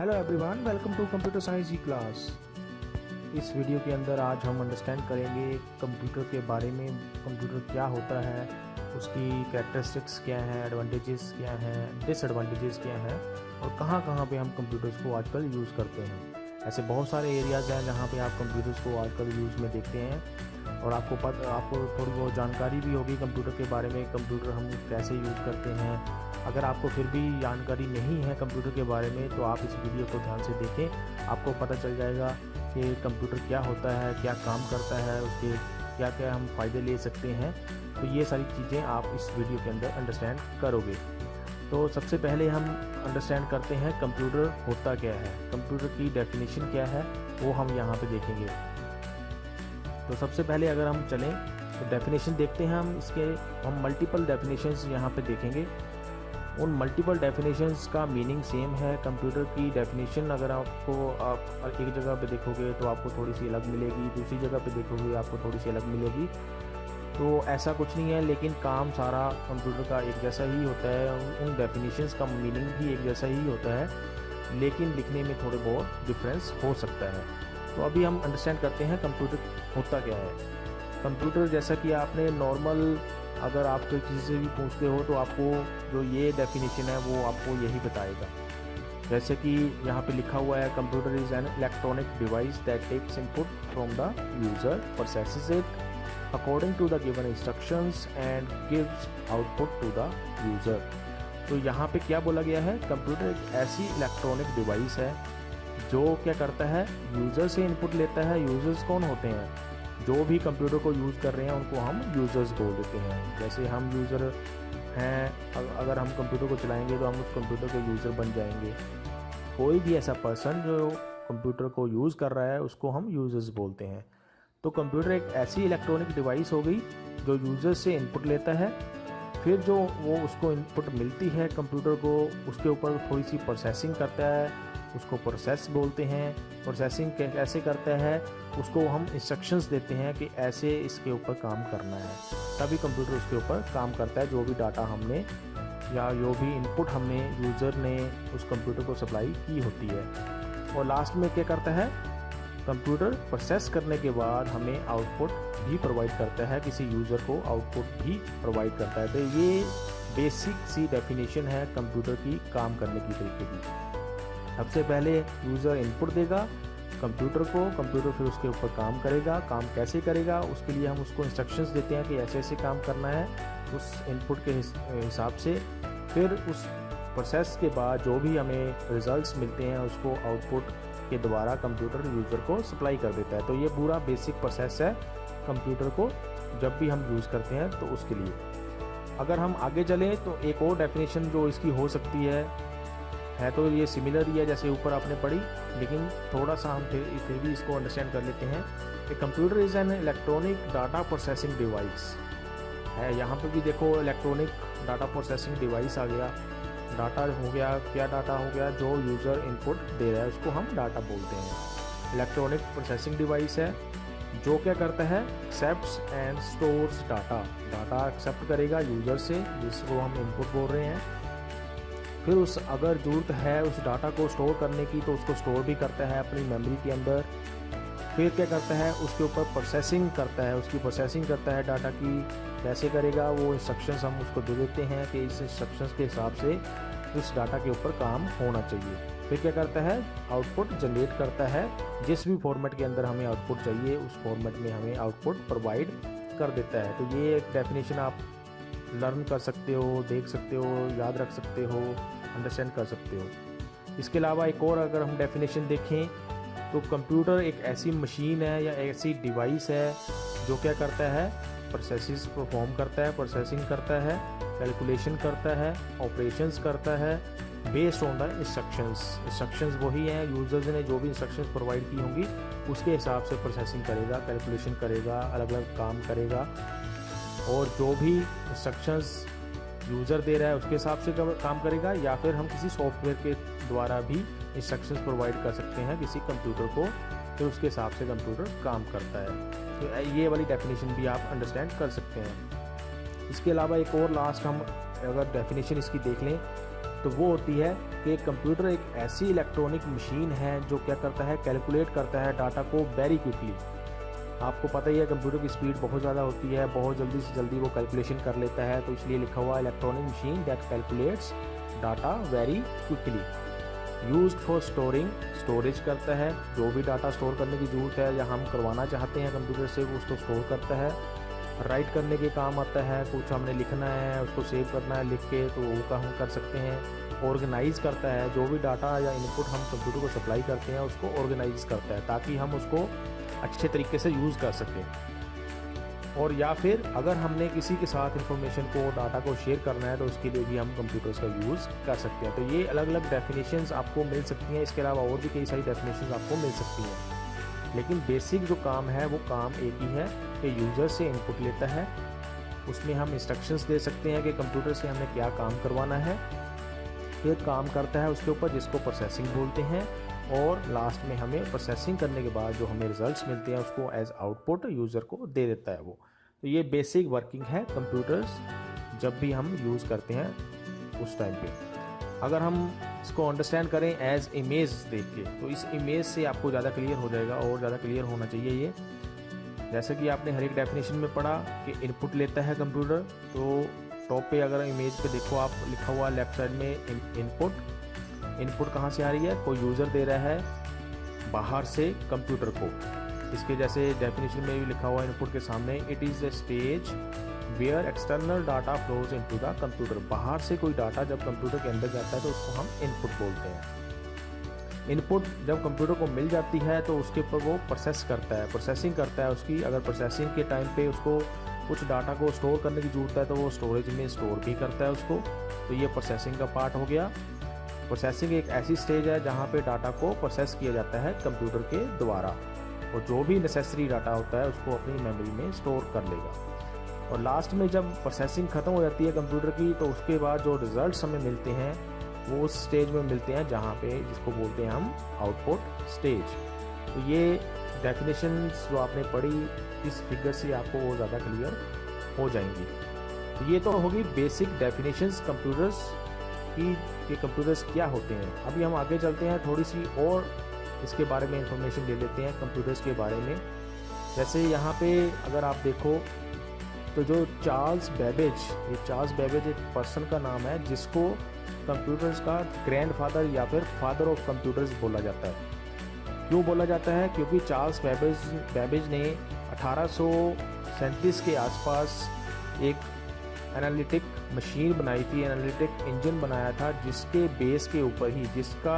Hello everyone, welcome to computer science G class. इस video के अंदर आज हम अंडरस्टैंड करेंगे कंप्यूटर के बारे में। कंप्यूटर क्या होता है, उसकी कैरेक्टरिस्टिक्स क्या हैं, एडवांटेजेस क्या हैं, डिसएडवांटेजेस क्या हैं और कहाँ कहाँ पे हम कंप्यूटर्स को आजकल यूज़ करते हैं। ऐसे बहुत सारे एरियाज़ हैं जहाँ पे आप कंप्यूटर्स को आजकल यूज़ में देखते हैं और आपको थोड़ी बहुत जानकारी भी होगी कंप्यूटर के बारे में, कंप्यूटर हम कैसे यूज़ करते हैं। अगर आपको फिर भी जानकारी नहीं है कंप्यूटर के बारे में तो आप इस वीडियो को ध्यान से देखें, आपको पता चल जाएगा कि कंप्यूटर क्या होता है, क्या काम करता है, उसके क्या क्या हम फ़ायदे ले सकते हैं। तो ये सारी चीज़ें आप इस वीडियो के अंदर अंडरस्टैंड करोगे। तो सबसे पहले हम अंडरस्टैंड करते हैं कंप्यूटर होता क्या है, कंप्यूटर की डेफिनेशन क्या है, वो हम यहाँ पे देखेंगे। तो सबसे पहले अगर हम चलें तो डेफिनेशन देखते हैं हम मल्टीपल डेफिनेशंस यहाँ पे देखेंगे। उन मल्टीपल डेफिनेशंस का मीनिंग सेम है। कंप्यूटर की डेफिनेशन अगर आप एक जगह पे देखोगे तो आपको थोड़ी सी अलग मिलेगी, दूसरी जगह पे देखोगे आपको थोड़ी सी अलग मिलेगी। तो ऐसा कुछ नहीं है, लेकिन काम सारा कंप्यूटर का एक जैसा ही होता है। उन डेफिनेशंस का मीनिंग भी एक जैसा ही होता है, लेकिन लिखने में थोड़े बहुत डिफरेंस हो सकता है। तो अभी हम अंडरस्टैंड करते हैं कंप्यूटर होता क्या है। कंप्यूटर जैसा कि आपने नॉर्मल अगर आप कोई किसी से भी पूछते हो तो आपको जो ये डेफिनेशन है वो आपको यही बताएगा। जैसे कि यहाँ पे लिखा हुआ है, computer is an electronic device that takes input from the user, processes it according to the given instructions and gives output to the user. तो यहाँ पे क्या बोला गया है, कंप्यूटर एक ऐसी इलेक्ट्रॉनिक डिवाइस है जो क्या करता है, यूज़र से इनपुट लेता है। यूज़र्स कौन होते हैं? जो भी कंप्यूटर को यूज़ कर रहे हैं उनको हम यूज़र्स बोल देते हैं। जैसे हम यूज़र हैं, अगर हम कंप्यूटर को चलाएंगे तो हम उस कंप्यूटर के यूज़र बन जाएंगे। कोई भी ऐसा पर्सन जो कंप्यूटर को यूज़ कर रहा है उसको हम यूज़र्स बोलते हैं। तो कंप्यूटर एक ऐसी इलेक्ट्रॉनिक डिवाइस हो गई जो यूज़र से इनपुट लेता है, फिर जो वो उसको इनपुट मिलती है कंप्यूटर को, उसके ऊपर थोड़ी सी प्रोसेसिंग करता है, उसको प्रोसेस बोलते हैं। प्रोसेसिंग कैसे करता है, उसको हम इंस्ट्रक्शंस देते हैं कि ऐसे इसके ऊपर काम करना है, तभी कंप्यूटर उसके ऊपर काम करता है। जो भी डाटा हमने या जो भी इनपुट हमने यूज़र ने उस कंप्यूटर को सप्लाई की होती है। और लास्ट में क्या करता है, कंप्यूटर प्रोसेस करने के बाद हमें आउटपुट भी प्रोवाइड करता है, किसी यूज़र को आउटपुट भी प्रोवाइड करता है। तो ये बेसिक सी डेफिनेशन है कंप्यूटर की काम करने की तरीके की। सबसे पहले यूज़र इनपुट देगा कंप्यूटर को, कंप्यूटर फिर उसके ऊपर काम करेगा। काम कैसे करेगा, उसके लिए हम उसको इंस्ट्रक्शंस देते हैं कि ऐसे ऐसे काम करना है उस इनपुट के हिसाब से। फिर उस प्रोसेस के बाद जो भी हमें रिजल्ट्स मिलते हैं उसको आउटपुट के द्वारा कंप्यूटर यूज़र को सप्लाई कर देता है। तो ये पूरा बेसिक प्रोसेस है कंप्यूटर को जब भी हम यूज़ करते हैं तो उसके लिए। अगर हम आगे चलें तो एक और डेफिनेशन जो इसकी हो सकती है तो ये सिमिलर ही है जैसे ऊपर आपने पढ़ी, लेकिन थोड़ा सा हम फिर भी इसको अंडरस्टैंड कर लेते हैं कि computer is an electronic data processing device है। यहाँ पे भी देखो इलेक्ट्रॉनिक डाटा प्रोसेसिंग डिवाइस आ गया। डाटा हो गया, क्या डाटा हो गया, जो यूज़र इनपुट दे रहा है उसको हम डाटा बोलते हैं। इलेक्ट्रॉनिक प्रोसेसिंग डिवाइस है जो क्या करता है, एक्सेप्ट्स एंड स्टोर्स डाटा एक्सेप्ट करेगा यूज़र से जिसको हम इनपुट बोल रहे हैं। फिर अगर ज़रूरत है उस डाटा को स्टोर करने की तो उसको स्टोर भी करता है अपनी मेमोरी के अंदर। फिर क्या करता है, उसके ऊपर प्रोसेसिंग करता है, उसकी प्रोसेसिंग करता है डाटा की। कैसे करेगा, वो इंस्ट्रक्शंस हम उसको दे देते हैं कि इस इंस्ट्रक्शंस के हिसाब से इस डाटा के ऊपर काम होना चाहिए। फिर क्या करता है, आउटपुट जनरेट करता है। जिस भी फॉर्मेट के अंदर हमें आउटपुट चाहिए उस फॉर्मेट में हमें आउटपुट प्रोवाइड कर देता है। तो ये एक डेफिनेशन आप लर्न कर सकते हो, देख सकते हो, याद रख सकते हो, अंडरस्टैंड कर सकते हो। इसके अलावा एक और अगर हम डेफिनेशन देखें तो कंप्यूटर एक ऐसी मशीन है या ऐसी डिवाइस है जो क्या करता है, प्रोसेसेस परफॉर्म करता है, प्रोसेसिंग करता है, कैलकुलेशन करता है, ऑपरेशंस करता है बेस्ड ऑन द इंस्ट्रक्शंस वही हैं, यूज़र्स ने जो भी इंस्ट्रक्शंस प्रोवाइड की होंगी उसके हिसाब से प्रोसेसिंग करेगा, कैलकुलेशन करेगा, अलग अलग काम करेगा। और जो भी इंस्ट्रक्शंस यूज़र दे रहा है उसके हिसाब से काम करेगा, या फिर हम किसी सॉफ्टवेयर के द्वारा भी इंस्ट्रक्शंस प्रोवाइड कर सकते हैं किसी कंप्यूटर को, फिर उसके हिसाब से कंप्यूटर काम करता है। तो ये वाली डेफिनेशन भी आप अंडरस्टैंड कर सकते हैं। इसके अलावा एक और लास्ट हम अगर डेफिनेशन इसकी देख लें तो वो होती है कि कंप्यूटर एक ऐसी इलेक्ट्रॉनिक मशीन है जो क्या करता है, कैलकुलेट करता है डाटा को वेरी क्विकली। आपको पता ही है कंप्यूटर की स्पीड बहुत ज़्यादा होती है, बहुत जल्दी से जल्दी वो कैलकुलेशन कर लेता है, तो इसलिए लिखा हुआ electronic machine that calculates data very quickly. Used for storing, storage करता है, जो भी डाटा स्टोर करने की ज़रूरत है या हम करवाना चाहते हैं कंप्यूटर से वो उसको स्टोर करता है। राइट करने के काम आता है, कुछ हमने लिखना है उसको सेव करना है लिख के, तो वो काम हम कर सकते हैं। ऑर्गेनाइज करता है, जो भी डाटा या इनपुट हम कंप्यूटर को सप्लाई करते हैं उसको ऑर्गेनाइज करता है ताकि हम उसको अच्छे तरीके से यूज़ कर सकें। और या फिर अगर हमने किसी के साथ इंफॉर्मेशन को, डाटा को शेयर करना है तो उसके लिए भी हम कंप्यूटर्स का यूज़ कर सकते हैं। तो ये अलग अलग डेफिनेशंस आपको मिल सकती हैं, इसके अलावा और भी कई सारी डेफिनेशंस आपको मिल सकती हैं, लेकिन बेसिक जो काम है वो काम एक ही है कि यूज़र से इनपुट लेता है, उसमें हम इंस्ट्रक्शंस दे सकते हैं कि कंप्यूटर से हमें क्या काम करवाना है, फिर काम करता है उसके ऊपर जिसको प्रोसेसिंग बोलते हैं, और लास्ट में हमें प्रोसेसिंग करने के बाद जो हमें रिजल्ट्स मिलते हैं उसको एज आउटपुट यूज़र को दे देता है वो। तो ये बेसिक वर्किंग है कंप्यूटर्स जब भी हम यूज़ करते हैं उस टाइम पे। अगर हम इसको अंडरस्टैंड करें एज इमेज देख के, तो इस इमेज से आपको ज़्यादा क्लियर हो जाएगा, और ज़्यादा क्लियर होना चाहिए ये। जैसे कि आपने हर एक डेफिनेशन में पढ़ा कि इनपुट लेता है कंप्यूटर, तो टॉप पे अगर इमेज पे देखो आप, लिखा हुआ लेफ्ट साइड में इनपुट कहाँ से आ रही है, कोई यूज़र दे रहा है बाहर से कंप्यूटर को। इसके जैसे डेफिनेशन में भी लिखा हुआ इनपुट के सामने, it is a stage where external data flows into the computer. बाहर से कोई डाटा जब कंप्यूटर के अंदर जाता है तो उसको हम इनपुट बोलते हैं। इनपुट जब कंप्यूटर को मिल जाती है तो उसके ऊपर वो प्रोसेस करता है, प्रोसेसिंग करता है उसकी। अगर प्रोसेसिंग के टाइम पे उसको कुछ डाटा को स्टोर करने की ज़रूरत है तो वो स्टोरेज में स्टोर भी करता है उसको। तो ये प्रोसेसिंग का पार्ट हो गया। प्रोसेसिंग एक ऐसी स्टेज है जहाँ पे डाटा को प्रोसेस किया जाता है कंप्यूटर के द्वारा, और जो भी नेसेसरी डाटा होता है उसको अपनी मेमोरी में स्टोर कर लेगा। और लास्ट में जब प्रोसेसिंग ख़त्म हो जाती है कंप्यूटर की, तो उसके बाद जो रिज़ल्ट्स हमें मिलते हैं वो उस स्टेज में मिलते हैं जहाँ पे जिसको बोलते हैं हम आउटपुट स्टेज। तो ये डेफिनेशंस जो आपने पढ़ी इस फिगर से आपको वो ज़्यादा क्लियर हो जाएंगी। तो ये तो होगी बेसिक डेफिनेशंस कंप्यूटर्स की, कि कंप्यूटर्स क्या होते हैं। अभी हम आगे चलते हैं, थोड़ी सी और इसके बारे में इंफॉर्मेशन ले लेते हैं कंप्यूटर्स के बारे में। जैसे यहाँ पे अगर आप देखो तो जो चार्ल्स बेबेज, ये चार्ल्स बेबेज एक पर्सन का नाम है जिसको कंप्यूटर्स का ग्रैंडफादर या फिर फादर ऑफ कंप्यूटर्स बोला जाता है। क्यों बोला जाता है? क्योंकि चार्ल्स बेबेज ने 1837 के आसपास एक एनालिटिक मशीन बनाई थी, एनालिटिक इंजन बनाया था, जिसके बेस के ऊपर ही, जिसका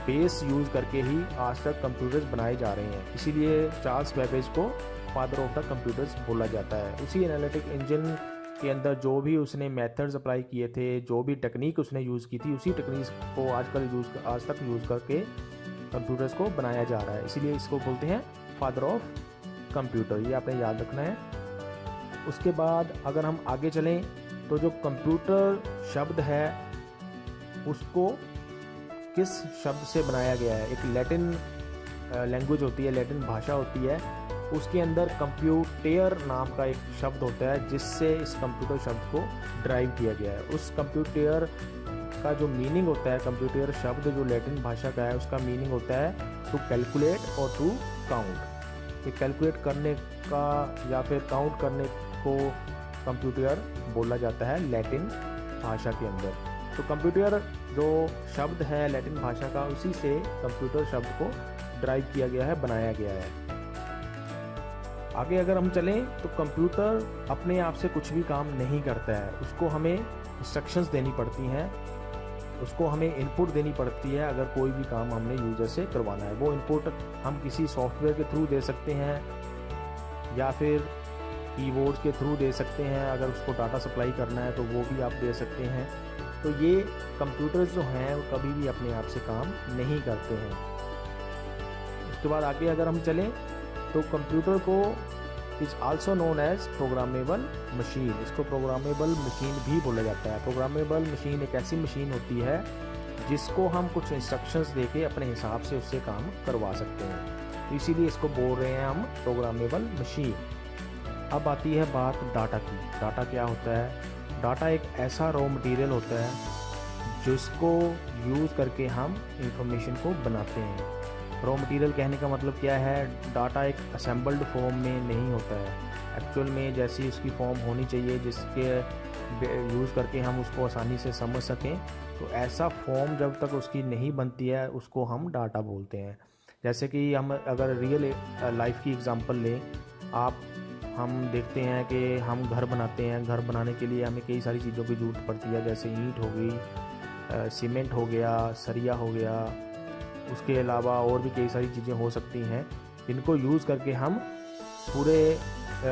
बेस यूज़ करके ही आज तक कंप्यूटर्स बनाए जा रहे हैं। इसीलिए चार्ल्स बेबेज को फादर ऑफ द कंप्यूटर्स बोला जाता है। उसी एनालिटिक इंजन के अंदर जो भी उसने मेथड्स अप्लाई किए थे, जो भी टेक्निक उसने यूज़ की थी, उसी टेक्निक को आज तक यूज़ करके कंप्यूटर्स को बनाया जा रहा है। इसीलिए इसको बोलते हैं फादर ऑफ कंप्यूटर, ये आपने याद रखना है। उसके बाद अगर हम आगे चलें तो जो कंप्यूटर शब्द है उसको किस शब्द से बनाया गया है? एक लैटिन लैंग्वेज होती है, लैटिन भाषा होती है, उसके अंदर कंप्यूटर नाम का एक शब्द होता है जिससे इस कंप्यूटर शब्द को ड्राइव किया गया है। उस कंप्यूटर का जो मीनिंग होता है, कंप्यूटर शब्द जो लैटिन भाषा का है उसका मीनिंग होता है टू कैलकुलेट और टू काउंट। ये कैलकुलेट करने का या फिर काउंट करने को कंप्यूटर बोला जाता है लैटिन भाषा के अंदर। तो कंप्यूटर जो शब्द है लैटिन भाषा का, उसी से कंप्यूटर शब्द को ड्राइव किया गया है, बनाया गया है। आगे अगर हम चलें तो कंप्यूटर अपने आप से कुछ भी काम नहीं करता है, उसको हमें इंस्ट्रक्शंस देनी पड़ती हैं, उसको हमें इनपुट देनी पड़ती है। अगर कोई भी काम हमने यूज़र से करवाना है, वो इनपुट हम किसी सॉफ्टवेयर के थ्रू दे सकते हैं या फिर कीबोर्ड के थ्रू दे सकते हैं। अगर उसको डाटा सप्लाई करना है तो वो भी आप दे सकते हैं। तो ये कंप्यूटर्स जो हैं वो कभी भी अपने आप से काम नहीं करते हैं। उसके बाद आगे अगर हम चलें तो कंप्यूटर को is also known as programmable machine, इसको प्रोग्रामेबल मशीन भी बोला जाता है। प्रोग्रामेबल मशीन एक ऐसी मशीन होती है जिसको हम कुछ इंस्ट्रक्शंस देके अपने हिसाब से उससे काम करवा सकते हैं, तो इसीलिए इसको बोल रहे हैं हम प्रोग्रामेबल मशीन। अब आती है बात डाटा की। डाटा क्या होता है? डाटा एक ऐसा रॉ मटेरियल होता है जिसको यूज़ करके हम इंफॉर्मेशन को बनाते हैं। रॉ मटेरियल कहने का मतलब क्या है, डाटा एक असेंबल्ड फॉर्म में नहीं होता है। एक्चुअल में जैसी उसकी फॉर्म होनी चाहिए जिसके यूज़ करके हम उसको आसानी से समझ सकें, तो ऐसा फॉर्म जब तक उसकी नहीं बनती है उसको हम डाटा बोलते हैं। जैसे कि हम अगर रियल लाइफ की एग्जांपल लें, हम देखते हैं कि हम घर बनाते हैं। घर बनाने के लिए हमें कई सारी चीज़ों की ज़रूरत पड़ती है, जैसे ईंट हो गई, सीमेंट हो गया, सरिया हो गया, उसके अलावा और भी कई सारी चीज़ें हो सकती हैं जिनको यूज़ करके हम पूरे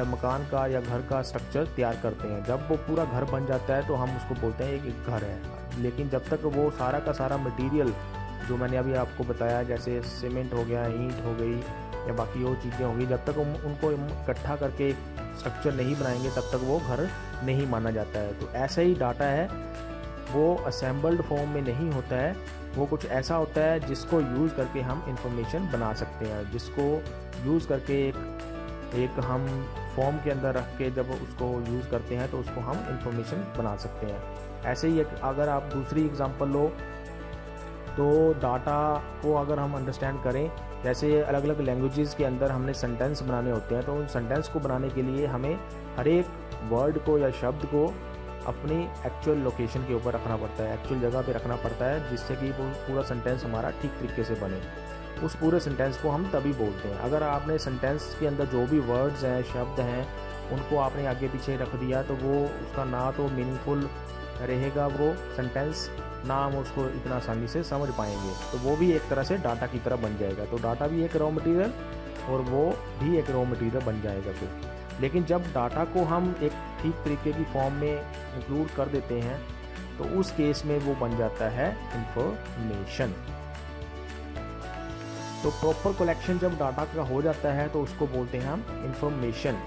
मकान का या घर का स्ट्रक्चर तैयार करते हैं। जब वो पूरा घर बन जाता है तो हम उसको बोलते हैं एक घर है। लेकिन जब तक वो सारा का सारा मटेरियल जो मैंने अभी आपको बताया, जैसे सीमेंट हो गया, ईंट हो गई या बाकी और चीज़ें होंगी, जब तक हम उनको इकट्ठा करके स्ट्रक्चर नहीं बनाएंगे तब तक वो घर नहीं माना जाता है। तो ऐसा ही डाटा है, वो असेंबल्ड फॉर्म में नहीं होता है, वो कुछ ऐसा होता है जिसको यूज़ करके हम इंफॉर्मेशन बना सकते हैं, जिसको यूज़ करके एक हम फॉर्म के अंदर रख के जब उसको यूज़ करते हैं तो उसको हम इंफॉर्मेशन बना सकते हैं। ऐसे ही अगर आप दूसरी एग्जांपल लो तो डाटा को अगर हम अंडरस्टैंड करें, जैसे अलग अलग लैंग्वेजेस के अंदर हमने सेंटेंस बनाने होते हैं, तो उन सेंटेंस को बनाने के लिए हमें हर एक वर्ड को या शब्द को अपनी एक्चुअल लोकेशन के ऊपर रखना पड़ता है, एक्चुअल जगह पे रखना पड़ता है, जिससे कि वो पूरा सेंटेंस हमारा ठीक तरीके से बने। उस पूरे सेंटेंस को हम तभी बोलते हैं। अगर आपने सेंटेंस के अंदर जो भी वर्ड्स हैं, शब्द हैं, उनको आपने आगे पीछे रख दिया तो वो उसका ना तो मीनिंगफुल रहेगा वो सेंटेंस, ना हम उसको इतना आसानी से समझ पाएंगे। तो वो भी एक तरह से डाटा की तरह बन जाएगा। तो डाटा भी एक रॉ मटेरियल और वो भी एक रॉ मटेरियल बन जाएगा फिर। लेकिन जब डाटा को हम एक ठीक तरीके की फॉर्म में इंक्लूड कर देते हैं तो उस केस में वो बन जाता है इंफॉर्मेशन। तो प्रॉपर कलेक्शन जब डाटा का हो जाता है तो उसको बोलते हैं हम इंफॉर्मेशन।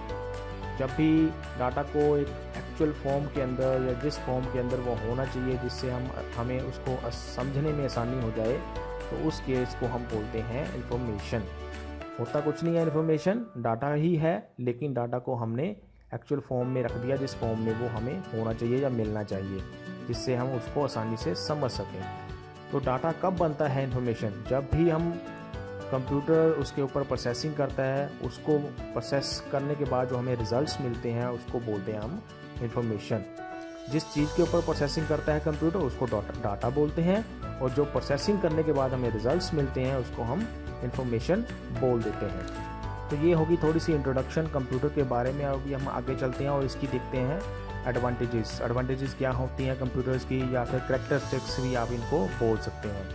जब भी डाटा को एक एक्चुअल फॉर्म के अंदर या जिस फॉर्म के अंदर वो होना चाहिए जिससे हमें उसको समझने में आसानी हो जाए, तो उस केस को हम बोलते हैं इंफॉर्मेशन। होता कुछ नहीं है, इंफॉर्मेशन डाटा ही है, लेकिन डाटा को हमने एक्चुअल फॉर्म में रख दिया जिस फॉर्म में वो हमें होना चाहिए या मिलना चाहिए, जिससे हम उसको आसानी से समझ सकें। तो डाटा कब बनता है इंफॉर्मेशन? जब भी हम कंप्यूटर उसके ऊपर प्रोसेसिंग करता है, उसको प्रोसेस करने के बाद जो हमें रिजल्ट्स मिलते हैं उसको बोलते हैं हम इंफॉर्मेशन। जिस चीज़ के ऊपर प्रोसेसिंग करता है कंप्यूटर उसको डाटा बोलते हैं, और जो प्रोसेसिंग करने के बाद हमें रिजल्ट्स मिलते हैं उसको हम इंफॉर्मेशन बोल देते हैं। तो ये होगी थोड़ी सी इंट्रोडक्शन कंप्यूटर के बारे में। अभी हम आगे चलते हैं और इसकी देखते हैं एडवांटेजेस क्या होती हैं कंप्यूटर्स की, या फिर कैरेक्टरिस्टिक्स भी आप इनको बोल सकते हैं।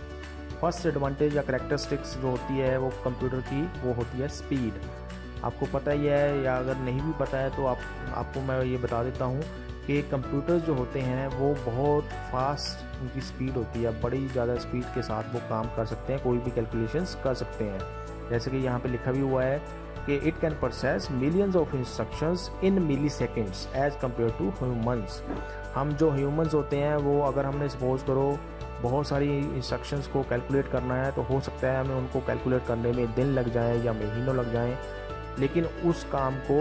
फर्स्ट एडवांटेज या कैरेक्टरिस्टिक्स जो होती है वो कंप्यूटर की, वो होती है स्पीड। आपको पता ही है, या अगर नहीं भी पता है तो आपको मैं ये बता देता हूँ कि कंप्यूटर्स जो होते हैं वो बहुत फास्ट उनकी स्पीड होती है, बड़ी ज़्यादा स्पीड के साथ वो काम कर सकते हैं, कोई भी कैलकुलेशंस कर सकते हैं। जैसे कि यहाँ पे लिखा भी हुआ है कि it can process millions of instructions in milliseconds as compare to humans. हम जो ह्यूमंस होते हैं वो अगर हमने सपोज करो बहुत सारी इंस्ट्रक्शंस को कैलकुलेट करना है, तो हो सकता है हमें उनको कैलकुलेट करने में दिन लग जाए या महीनों लग जाएं, लेकिन उस काम को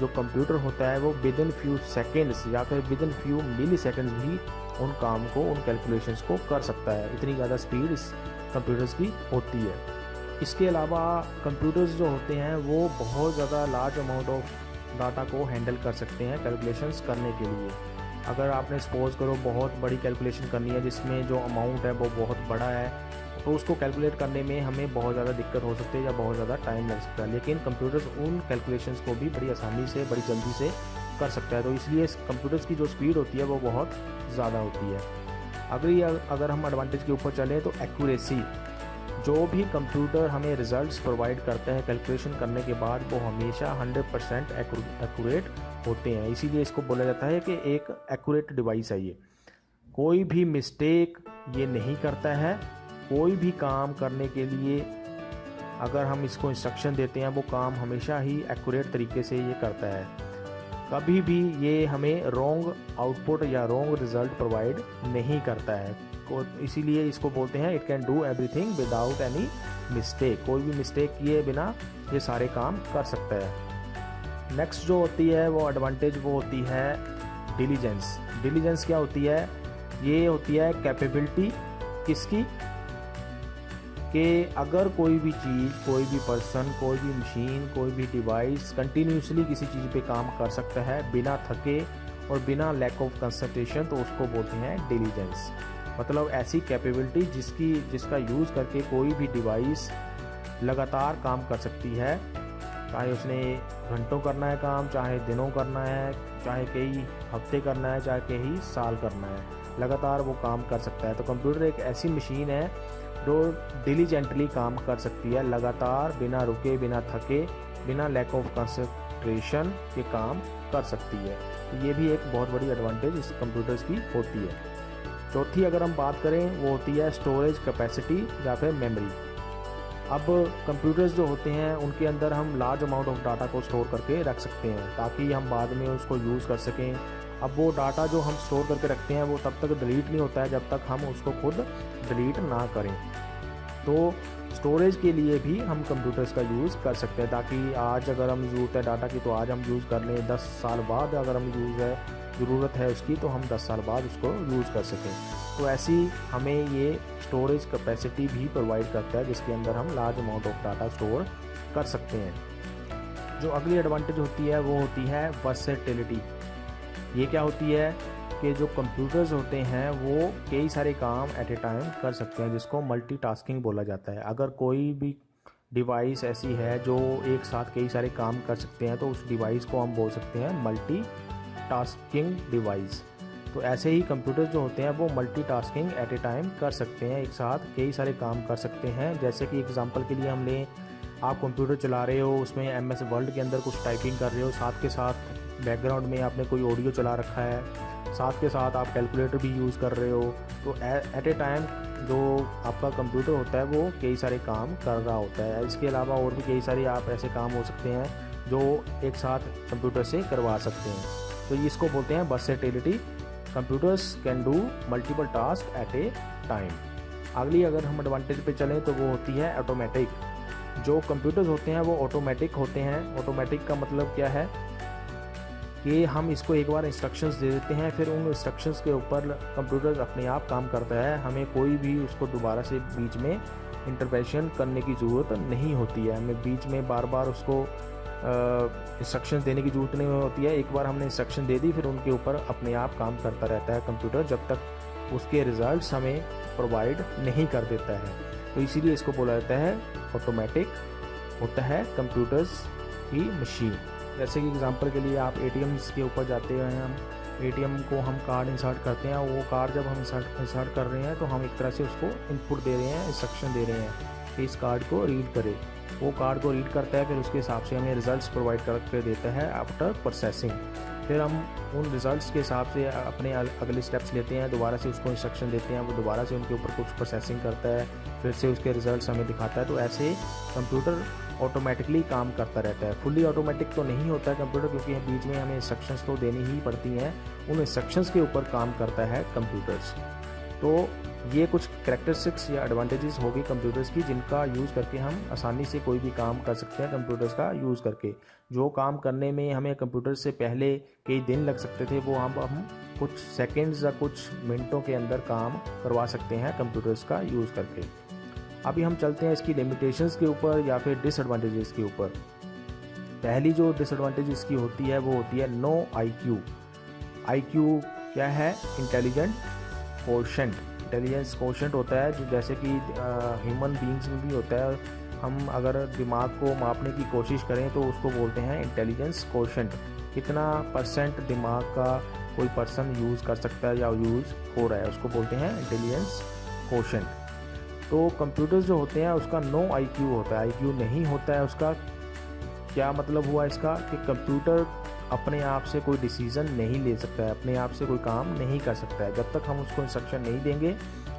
जो कंप्यूटर होता है वो विद इन फ्यू सेकेंड्स या फिर within few milliseconds भी उन काम को, उन कैलकुलेशंस को कर सकता है। इतनी ज़्यादा स्पीड इस कंप्यूटर्स की होती है। इसके अलावा कंप्यूटर्स जो होते हैं वो बहुत ज़्यादा लार्ज अमाउंट ऑफ डाटा को हैंडल कर सकते हैं कैलकुलेशंस करने के लिए। अगर आपने सपोज करो बहुत बड़ी कैलकुलेशन करनी है जिसमें जो अमाउंट है वो बहुत बड़ा है, तो उसको कैलकुलेट करने में हमें बहुत ज़्यादा दिक्कत हो सकती है या बहुत ज़्यादा टाइम लग सकता है। लेकिन कंप्यूटर्स उन कैलकुलेशंस को भी बड़ी आसानी से, बड़ी जल्दी से कर सकता है। तो इसलिए कंप्यूटर्स की जो स्पीड होती है वो बहुत ज़्यादा होती है। अगर हम एडवांटेज के ऊपर चलें तो एक्यूरेसी, जो भी कंप्यूटर हमें रिजल्ट्स प्रोवाइड करते हैं कैलकुलेशन करने के बाद वो हमेशा 100% एक्यूरेट होते हैं। इसीलिए इसको बोला जाता है कि एक एक्यूरेट डिवाइस है ये, कोई भी मिस्टेक ये नहीं करता है। कोई भी काम करने के लिए अगर हम इसको इंस्ट्रक्शन देते हैं वो काम हमेशा ही एक्यूरेट तरीके से ये करता है। कभी भी ये हमें रॉन्ग आउटपुट या रॉन्ग रिजल्ट प्रोवाइड नहीं करता है। इसीलिए इसको बोलते हैं it can do everything without any mistake. कोई भी मिस्टेक किए बिना ये सारे काम कर सकता है। नेक्स्ट जो होती है वो एडवांटेज वो होती है डिलीजेंस। डिलीजेंस क्या होती है? ये होती है कैपेबिलिटी किसकी, कि अगर कोई भी चीज़, कोई भी पर्सन, कोई भी मशीन, कोई भी डिवाइस कंटिन्यूसली किसी चीज़ पे काम कर सकता है बिना थके और बिना लैक ऑफ कंसंट्रेशन, तो उसको बोलते हैं डिलीजेंस। मतलब ऐसी कैपेबिलिटी जिसका यूज़ करके कोई भी डिवाइस लगातार काम कर सकती है, चाहे उसने घंटों करना है काम, चाहे दिनों करना है, चाहे कई हफ्ते करना है, चाहे कई साल करना है, लगातार वो काम कर सकता है। तो कंप्यूटर एक ऐसी मशीन है जो डिलीजेंटली काम कर सकती है, लगातार बिना रुके, बिना थके, बिना लैक ऑफ कंसंट्रेशन के काम कर सकती है। तो ये भी एक बहुत बड़ी एडवांटेज इस कंप्यूटर्स की होती है। चौथी अगर हम बात करें वो होती है स्टोरेज कैपेसिटी या फिर मेमोरी। अब कंप्यूटर्स जो होते हैं उनके अंदर हम लार्ज अमाउंट ऑफ डाटा को स्टोर करके रख सकते हैं ताकि हम बाद में उसको यूज़ कर सकें। अब वो डाटा जो हम स्टोर करके रखते हैं वो तब तक डिलीट नहीं होता है जब तक हम उसको खुद डिलीट ना करें। तो स्टोरेज के लिए भी हम कंप्यूटर्स का यूज़ कर सकते हैं ताकि आज अगर हम ज़रूरत है डाटा की तो आज हम यूज़ कर लें, 10 साल बाद अगर हम ज़रूरत है उसकी तो हम 10 साल बाद उसको यूज़ कर सकें। तो ऐसी हमें ये स्टोरेज कैपेसिटी भी प्रोवाइड करता है जिसके अंदर हम large amount of data store कर सकते हैं। जो अगली एडवांटेज होती है वो होती है वर्सेटिलिटी। ये क्या होती है कि जो कंप्यूटर्स होते हैं वो कई सारे काम एट ए टाइम कर सकते हैं जिसको मल्टीटास्किंग बोला जाता है। अगर कोई भी डिवाइस ऐसी है जो एक साथ कई सारे काम कर सकते हैं तो उस डिवाइस को हम बोल सकते हैं मल्टीटास्किंग डिवाइस। तो ऐसे ही कंप्यूटर्स जो होते हैं वो मल्टीटास्किंग एट ए टाइम कर सकते हैं, एक साथ कई सारे काम कर सकते हैं। जैसे कि एग्जांपल के लिए हम लें, आप कंप्यूटर चला रहे हो, उसमें MS वर्ड के अंदर कुछ टाइपिंग कर रहे हो, साथ के साथ बैकग्राउंड में आपने कोई ऑडियो चला रखा है, साथ के साथ आप कैलकुलेटर भी यूज़ कर रहे हो। तो एट ए टाइम जो आपका कंप्यूटर होता है वो कई सारे काम कर रहा होता है। इसके अलावा और भी कई सारे आप ऐसे काम हो सकते हैं जो एक साथ कंप्यूटर से करवा सकते हैं। तो इसको बोलते हैं versatility. Computers can do multiple task at A time. अगली अगर हम एडवांटेज पे चलें तो वो होती है ऑटोमेटिक। जो कंप्यूटर्स होते हैं वो ऑटोमेटिक होते हैं। ऑटोमेटिक का मतलब क्या है कि हम इसको एक बार इंस्ट्रक्शंस दे देते हैं, फिर उन इंस्ट्रक्शंस के ऊपर कंप्यूटर अपने आप काम करता है। हमें कोई भी उसको दोबारा से बीच में इंटरवेंशन करने की ज़रूरत नहीं होती है। हमें बीच में बार बार उसको इंस्ट्रक्शंस देने की ज़रूरत नहीं होती है। एक बार हमने इंस्ट्रक्शन दे दी फिर उनके ऊपर अपने आप काम करता रहता है कंप्यूटर जब तक उसके रिज़ल्ट्स हमें प्रोवाइड नहीं कर देता है। तो इसीलिए इसको बोला जाता है ऑटोमेटिक होता है कंप्यूटर्स की मशीन। जैसे कि एग्जांपल के लिए आप ATMs के ऊपर जाते हैं, हम ATM को हम कार्ड इंसर्ट करते हैं। वो कार्ड जब हम इंसर्ट कर रहे हैं तो हम एक तरह से उसको इनपुट दे रहे हैं, इंस्ट्रक्शन दे रहे हैं कि इस कार्ड को रीड करे। वो कार्ड को रीड करता है, फिर उसके हिसाब से हमें रिज़ल्ट्स प्रोवाइड करके देता है आफ्टर प्रोसेसिंग। फिर हम उन रिज़ल्ट्स के हिसाब से अपने अगले स्टेप्स लेते हैं, दोबारा से उसको इंस्ट्रक्शन देते हैं, वो दोबारा से उनके ऊपर कुछ प्रोसेसिंग करता है, फिर से उसके रिज़ल्ट्स हमें दिखाता है। तो ऐसे कंप्यूटर ऑटोमेटिकली काम करता रहता है। फुल्ली ऑटोमेटिक तो नहीं होता है कंप्यूटर, क्योंकि बीच में हमें इंस्ट्रक्शंस तो देनी ही पड़ती हैं। उन इंस्ट्रक्शंस के ऊपर काम करता है कंप्यूटर्स। तो ये कुछ कैरेक्टरिस्टिक्स या एडवांटेजेस होगी कंप्यूटर्स की जिनका यूज़ करके हम आसानी से कोई भी काम कर सकते हैं कंप्यूटर्स का यूज़ करके। जो काम करने में हमें कंप्यूटर से पहले कई दिन लग सकते थे वो हम कुछ सेकेंड्स या कुछ मिनटों के अंदर काम करवा सकते हैं कंप्यूटर्स का यूज़ करके। अभी हम चलते हैं इसकी लिमिटेशंस के ऊपर या फिर डिसएडवांटेजेस के ऊपर। पहली जो डिसएडवांटेज इसकी होती है वो होती है नो IQ। IQ क्या है? Intelligent quotient. इंटेलिजेंस कोशेंट होता है जो जैसे कि ह्यूमन बींग्स में भी होता है। हम अगर दिमाग को मापने की कोशिश करें तो उसको बोलते हैं इंटेलिजेंस कोशेंट। कितना परसेंट दिमाग का कोई पर्सन यूज़ कर सकता है या यूज़ हो रहा है उसको बोलते हैं इंटेलिजेंस कोशेंट। तो कंप्यूटर्स जो होते हैं उसका नो IQ होता है, IQ नहीं होता है उसका। क्या मतलब हुआ इसका कि कंप्यूटर अपने आप से कोई डिसीज़न नहीं ले सकता है, अपने आप से कोई काम नहीं कर सकता है। जब तक हम उसको इंस्ट्रक्शन नहीं देंगे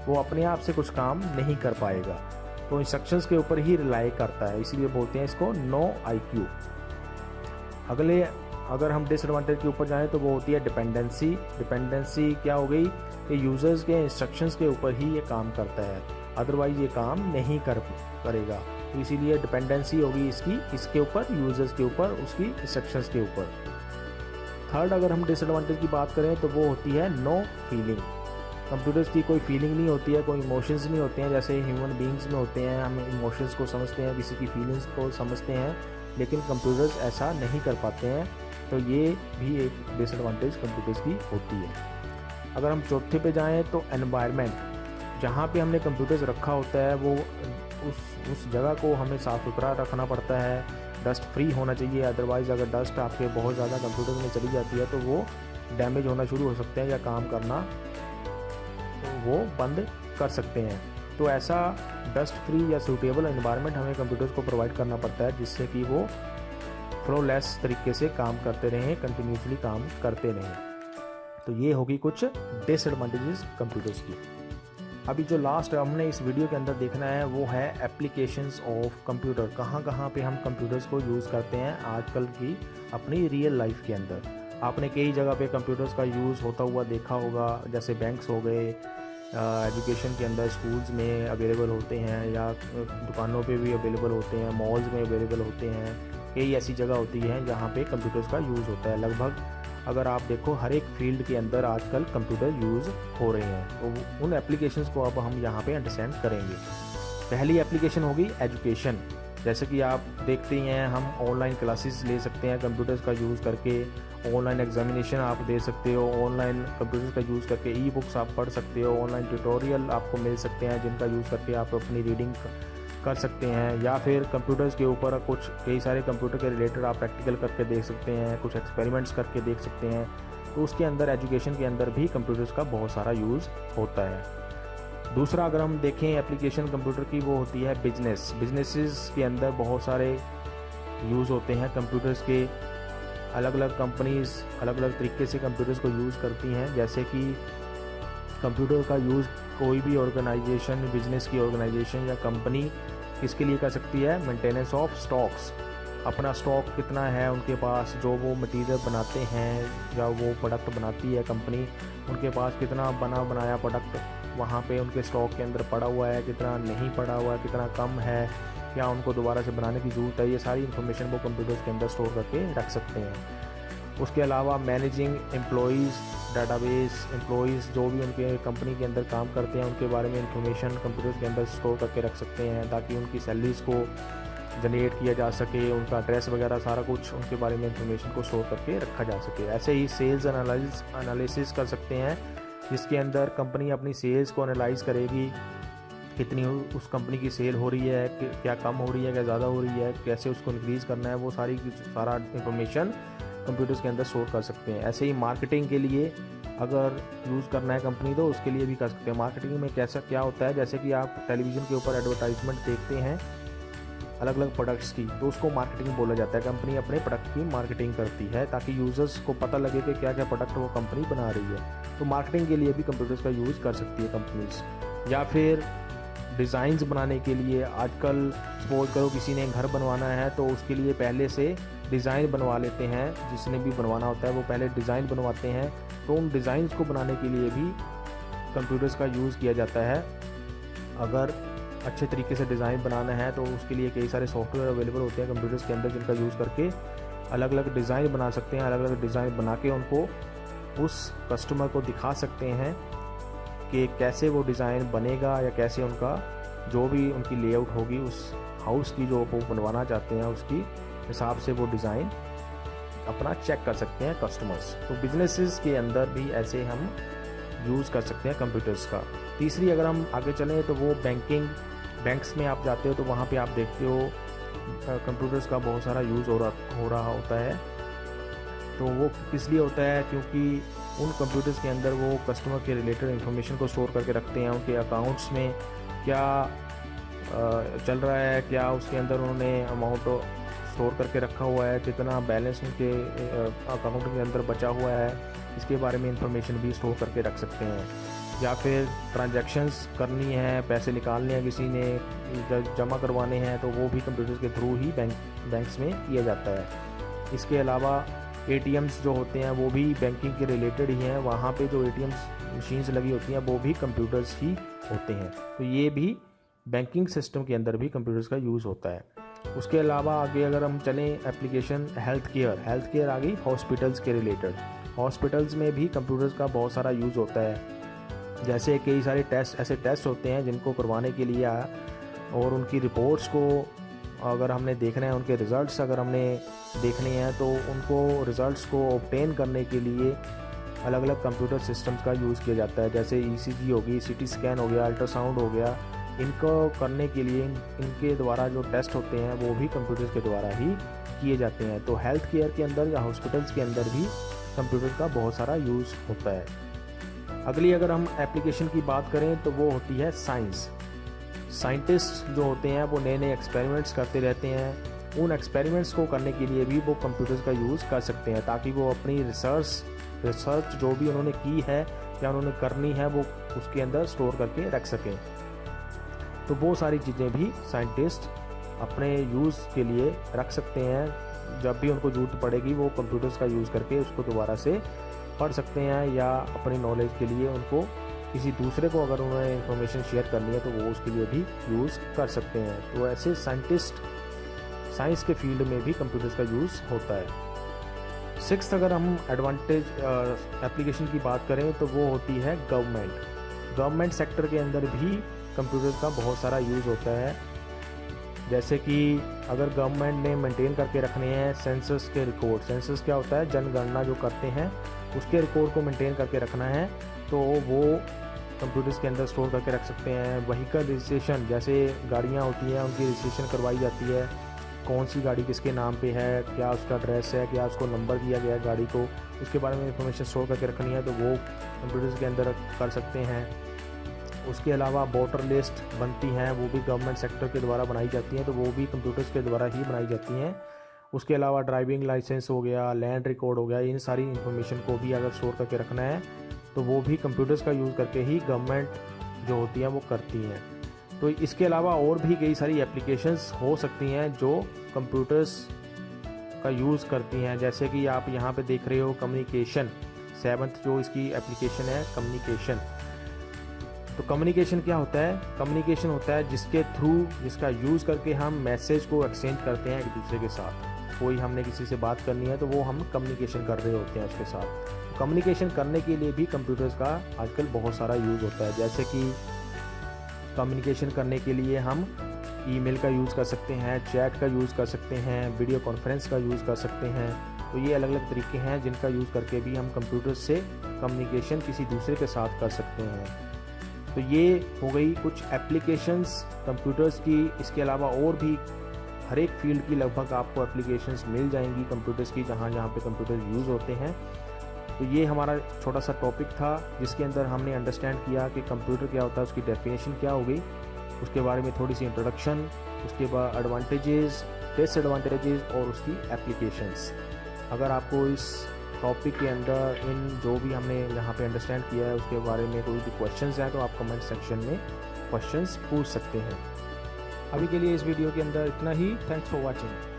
वो अपने आप से कुछ काम नहीं कर पाएगा। तो इंस्ट्रक्शंस के ऊपर ही रिलाई करता है, इसीलिए बोलते हैं इसको नो IQ। अगले अगर हम डिसएडवांटेज के ऊपर जाएं तो वो होती है डिपेंडेंसी। डिपेंडेंसी क्या हो गई कि यूज़र्स के इंस्ट्रक्शंस के ऊपर ही ये काम करता है, अदरवाइज़ ये काम नहीं करेगा। तो इसीलिए डिपेंडेंसी होगी इसके ऊपर, यूज़र्स के ऊपर, उसकी इंस्ट्रक्शंस के ऊपर। थर्ड अगर हम डिसएडवांटेज की बात करें तो वो होती है नो फीलिंग। कंप्यूटर्स की कोई फीलिंग नहीं होती है, कोई इमोशंस नहीं होते हैं जैसे ह्यूमन बींग्स में होते हैं। हम इमोशंस को समझते हैं, किसी की फीलिंग्स को समझते हैं, लेकिन कंप्यूटर्स ऐसा नहीं कर पाते हैं। तो ये भी एक डिसएडवांटेज कंप्यूटर्स की होती है। अगर हम चौथे पे जाएँ तो एनवायरनमेंट, जहाँ पे हमने कंप्यूटर्स रखा होता है वो उस जगह को हमें साफ़ सुथरा रखना पड़ता है, डस्ट फ्री होना चाहिए। अदरवाइज़ अगर डस्ट आपके बहुत ज़्यादा कंप्यूटर में चली जाती है तो वो डैमेज होना शुरू हो सकते हैं या काम करना तो वो बंद कर सकते हैं। तो ऐसा डस्ट फ्री या सूटेबल एनवायरनमेंट हमें कंप्यूटर्स को प्रोवाइड करना पड़ता है, जिससे कि वो फ्लोलेस तरीके से काम करते रहें, कंटिन्यूसली काम करते रहें। तो ये होगी कुछ डिसएडवांटेजेस कंप्यूटर्स की। अभी जो लास्ट हमने इस वीडियो के अंदर देखना है वो है एप्लीकेशंस ऑफ कंप्यूटर। कहाँ कहाँ पे हम कंप्यूटर्स को यूज़ करते हैं आजकल की अपनी रियल लाइफ के अंदर। आपने कई जगह पे कंप्यूटर्स का यूज़ होता हुआ देखा होगा, जैसे बैंक्स हो गए, एजुकेशन के अंदर स्कूल्स में अवेलेबल होते हैं, या दुकानों पे भी अवेलेबल होते हैं, मॉल्स में अवेलेबल होते हैं। कई ऐसी जगह होती हैं जहाँ पे कंप्यूटर्स का यूज़ होता है। लगभग अगर आप देखो हर एक फील्ड के अंदर आजकल कंप्यूटर यूज़ हो रहे हैं। तो उन एप्लीकेशंस को अब हम यहाँ पे अंडरस्टैंड करेंगे। पहली एप्लीकेशन होगी एजुकेशन। जैसे कि आप देखते ही हैं, हम ऑनलाइन क्लासेस ले सकते हैं कंप्यूटर्स का यूज़ करके, ऑनलाइन एग्जामिनेशन आप दे सकते हो, ऑनलाइन कंप्यूटर्स का यूज़ करके ई बुक्स आप पढ़ सकते हो, ऑनलाइन ट्यूटोरियल आपको मिल सकते हैं जिनका यूज़ करके आप अपनी रीडिंग कर सकते हैं, या फिर कंप्यूटर्स के ऊपर कुछ कई सारे कंप्यूटर के रिलेटेड आप प्रैक्टिकल करके देख सकते हैं, कुछ एक्सपेरिमेंट्स करके देख सकते हैं। तो उसके अंदर एजुकेशन के अंदर भी कंप्यूटर्स का बहुत सारा यूज़ होता है। दूसरा अगर हम देखें एप्लीकेशन कंप्यूटर की, वो होती है बिजनेसेस के अंदर बहुत सारे यूज़ होते हैं कंप्यूटर्स के। अलग अलग कंपनीज़ अलग अलग तरीके से कंप्यूटर्स को यूज़ करती हैं। जैसे कि कंप्यूटर का यूज़ कोई भी ऑर्गेनाइजेशन, बिजनेस की ऑर्गेनाइजेशन या कंपनी किसके लिए कर सकती है? Maintenance of stocks. अपना स्टॉक कितना है उनके पास, जो वो मटेरियल बनाते हैं या वो प्रोडक्ट बनाती है कंपनी, उनके पास कितना बनाया प्रोडक्ट वहाँ पे उनके स्टॉक के अंदर पड़ा हुआ है, कितना नहीं पड़ा हुआ है, कितना कम है, क्या उनको दोबारा से बनाने की ज़रूरत है। ये सारी इन्फॉर्मेशन वो कंप्यूटर्स के अंदर स्टोर करके रख सकते हैं। उसके अलावा मैनेजिंग एम्प्लॉयज़, डाटाबेस एम्प्लॉयज़ जो भी उनके कंपनी के अंदर काम करते हैं उनके बारे में इंफॉर्मेशन कंप्यूटर्स के अंदर स्टोर करके रख सकते हैं, ताकि उनकी सैलरीज़ को जनरेट किया जा सके, उनका एड्रेस वगैरह सारा कुछ उनके बारे में इंफॉर्मेशन को स्टोर करके रखा जा सके। ऐसे ही सेल्स एनालिसिस कर सकते हैं, जिसके अंदर कंपनी अपनी सेल्स को एनालाइज करेगी, कितनी उस कंपनी की सेल हो रही है, क्या कम हो रही है, क्या ज़्यादा हो रही है, कैसे उसको इंक्रीज़ करना है, वो सारा इंफॉर्मेशन कंप्यूटर्स के अंदर स्टोर कर सकते हैं। ऐसे ही मार्केटिंग के लिए अगर यूज़ करना है कंपनी तो उसके लिए भी कर सकते हैं। मार्केटिंग में क्या होता है, जैसे कि आप टेलीविज़न के ऊपर एडवर्टाइजमेंट देखते हैं अलग अलग प्रोडक्ट्स की, तो उसको मार्केटिंग बोला जाता है। कंपनी अपने प्रोडक्ट की मार्केटिंग करती है ताकि यूज़र्स को पता लगे कि क्या क्या प्रोडक्ट वो कंपनी बना रही है। तो मार्केटिंग के लिए भी कंप्यूटर्स का यूज़ कर सकती है कंपनीज। या फिर डिज़ाइंस बनाने के लिए, आजकल सपोज करो किसी ने घर बनवाना है तो उसके लिए पहले से डिज़ाइन बनवा लेते हैं, जिसने भी बनवाना होता है वो पहले डिज़ाइन बनवाते हैं। तो उन डिज़ाइंस को बनाने के लिए भी कंप्यूटर्स का यूज़ किया जाता है। अगर अच्छे तरीके से डिज़ाइन बनाना है तो उसके लिए कई सारे सॉफ्टवेयर अवेलेबल होते हैं कंप्यूटर्स के अंदर, जिनका यूज़ करके अलग अलग डिज़ाइन बना सकते हैं। अलग अलग डिज़ाइन बना के उनको उस कस्टमर को दिखा सकते हैं कि कैसे वो डिज़ाइन बनेगा, या कैसे उनका जो भी उनकी लेआउट होगी उस हाउस की जो वो बनवाना चाहते हैं उसकी हिसाब से वो डिज़ाइन अपना चेक कर सकते हैं कस्टमर्स। तो बिजनेसेस के अंदर भी ऐसे हम यूज़ कर सकते हैं कंप्यूटर्स का। तीसरी अगर हम आगे चलें तो वो बैंक्स में आप जाते हो तो वहाँ पे आप देखते हो कंप्यूटर्स का बहुत सारा यूज़ हो रहा होता है। तो वो किस लिए होता है? क्योंकि उन कंप्यूटर्स के अंदर वो कस्टमर के रिलेटेड इन्फॉर्मेशन को स्टोर करके रखते हैं। उनके अकाउंट्स में क्या चल रहा है, क्या उसके अंदर उन्होंने अमाउंट स्टोर करके रखा हुआ है, कितना बैलेंस उनके अकाउंट के अंदर बचा हुआ है, इसके बारे में इंफॉर्मेशन भी स्टोर करके रख सकते हैं। या फिर ट्रांजैक्शंस करनी है, पैसे निकालने हैं किसी ने, जमा करवाने हैं, तो वो भी कंप्यूटर्स के थ्रू ही बैंक्स में किया जाता है। इसके अलावा ATMs जो होते हैं वो भी बैंकिंग के रिलेटेड ही हैं। वहाँ पे जो ATMs मशीन्स लगी होती हैं वो भी कंप्यूटर्स ही होते हैं। तो ये भी बैंकिंग सिस्टम के अंदर भी कंप्यूटर्स का यूज़ होता है। उसके अलावा आगे अगर हम चलें एप्लीकेशन हेल्थ केयर आ गई हॉस्पिटल्स के रिलेटेड। हॉस्पिटल्स में भी कंप्यूटर्स का बहुत सारा यूज़ होता है। जैसे कई सारे ऐसे टेस्ट होते हैं जिनको करवाने के लिए और उनकी रिपोर्ट्स को अगर हमने देखना है, उनके रिज़ल्ट्स अगर हमने देखने हैं, तो उनको रिज़ल्ट्स को ऑब्टेन करने के लिए अलग अलग कंप्यूटर सिस्टम्स का यूज़ किया जाता है। जैसे ECG होगी, CT स्कैन हो गया, अल्ट्रासाउंड हो गया। इनको करने के लिए इनके द्वारा जो टेस्ट होते हैं वो भी कंप्यूटर्स के द्वारा ही किए जाते हैं। तो हेल्थ केयर के अंदर या हॉस्पिटल्स के अंदर भी कंप्यूटर का बहुत सारा यूज़ होता है। अगली अगर हम एप्लीकेशन की बात करें तो वो होती है साइंस। साइंटिस्ट जो होते हैं वो नए नए एक्सपेरिमेंट्स करते रहते हैं। उन एक्सपेरिमेंट्स को करने के लिए भी वो कंप्यूटर्स का यूज़ कर सकते हैं, ताकि वो अपनी रिसर्च जो भी उन्होंने की है या उन्होंने करनी है वो उसके अंदर स्टोर करके रख सकें। तो वो सारी चीज़ें भी साइंटिस्ट अपने यूज़ के लिए रख सकते हैं। जब भी उनको ज़रूरत पड़ेगी वो कंप्यूटर्स का यूज़ करके उसको दोबारा से पढ़ सकते हैं, या अपनी नॉलेज के लिए उनको किसी दूसरे को अगर उन्हें इंफॉर्मेशन शेयर करनी है तो वो उसके लिए भी यूज़ कर सकते हैं। तो ऐसे साइंस के फील्ड में भी कंप्यूटर्स का यूज़ होता है। सिक्स्थ अगर हम एडवांटेज एप्लीकेशन की बात करें तो वो होती है गवर्नमेंट सेक्टर के अंदर भी कंप्यूटर्स का बहुत सारा यूज़ होता है। जैसे कि अगर गवर्नमेंट ने मेंटेन करके रखने हैं सेंसस के रिकॉर्ड, सेंसस क्या होता है, जनगणना जो करते हैं उसके रिकॉर्ड को मेंटेन करके रखना है, तो वो कंप्यूटर्स के अंदर स्टोर करके रख सकते हैं। व्हीकल रजिस्ट्रेशन, जैसे गाड़ियाँ होती हैं उनकी रजिस्ट्रेशन करवाई जाती है, कौन सी गाड़ी किसके नाम पे है, क्या उसका एड्रेस है, क्या उसको नंबर दिया गया है गाड़ी को, उसके बारे में इंफॉर्मेशन स्टोर करके रखनी है तो वो कंप्यूटर्स के अंदर कर सकते हैं। उसके अलावा वोटर लिस्ट बनती हैं, वो भी गवर्नमेंट सेक्टर के द्वारा बनाई जाती हैं, तो वो भी कंप्यूटर्स के द्वारा ही बनाई जाती हैं। उसके अलावा ड्राइविंग लाइसेंस हो गया, लैंड रिकॉर्ड हो गया, इन सारी इन्फॉर्मेशन को भी अगर स्टोर करके रखना है तो वो भी कंप्यूटर्स का यूज़ करके ही गवर्नमेंट जो होती हैं वो करती हैं। तो इसके अलावा और भी कई सारी एप्लीकेशंस हो सकती हैं जो कंप्यूटर्स का यूज़ करती हैं। जैसे कि आप यहाँ पे देख रहे हो कम्युनिकेशन, 7th जो इसकी एप्लीकेशन है कम्युनिकेशन। तो कम्युनिकेशन क्या होता है? कम्युनिकेशन होता है जिसका यूज़ करके हम मैसेज को एक्सचेंज करते हैं एक दूसरे के साथ। कोई हमने किसी से बात करनी है तो वो हम कम्युनिकेशन कर रहे होते हैं उसके साथ। तो कम्युनिकेशन करने के लिए भी कंप्यूटर्स का आजकल बहुत सारा यूज़ होता है। जैसे कि कम्युनिकेशन करने के लिए हम ईमेल का यूज़ कर सकते हैं, चैट का यूज़ कर सकते हैं, वीडियो कॉन्फ्रेंस का यूज़ कर सकते हैं। तो ये अलग अलग तरीके हैं जिनका यूज़ करके भी हम कंप्यूटर से कम्युनिकेशन किसी दूसरे के साथ कर सकते हैं। तो ये हो गई कुछ एप्लीकेशंस कंप्यूटर्स की। इसके अलावा और भी हर एक फील्ड की लगभग आपको एप्लीकेशंस मिल जाएंगी कंप्यूटर्स की, जहाँ पे कंप्यूटर यूज़ होते हैं। तो ये हमारा छोटा सा टॉपिक था जिसके अंदर हमने अंडरस्टैंड किया कि कंप्यूटर क्या होता है, उसकी डेफिनेशन क्या हो गई, उसके बारे में थोड़ी सी इंट्रोडक्शन, उसके बाद एडवांटेजेस, डिसएडवांटेजेस और उसकी एप्लीकेशंस। अगर आपको इस टॉपिक के अंदर इन जो भी हमने यहाँ पे अंडरस्टैंड किया है उसके बारे में कोई भी क्वेश्चंस हैं तो आप कमेंट सेक्शन में क्वेश्चंस पूछ सकते हैं। अभी के लिए इस वीडियो के अंदर इतना ही। Thanks for watching.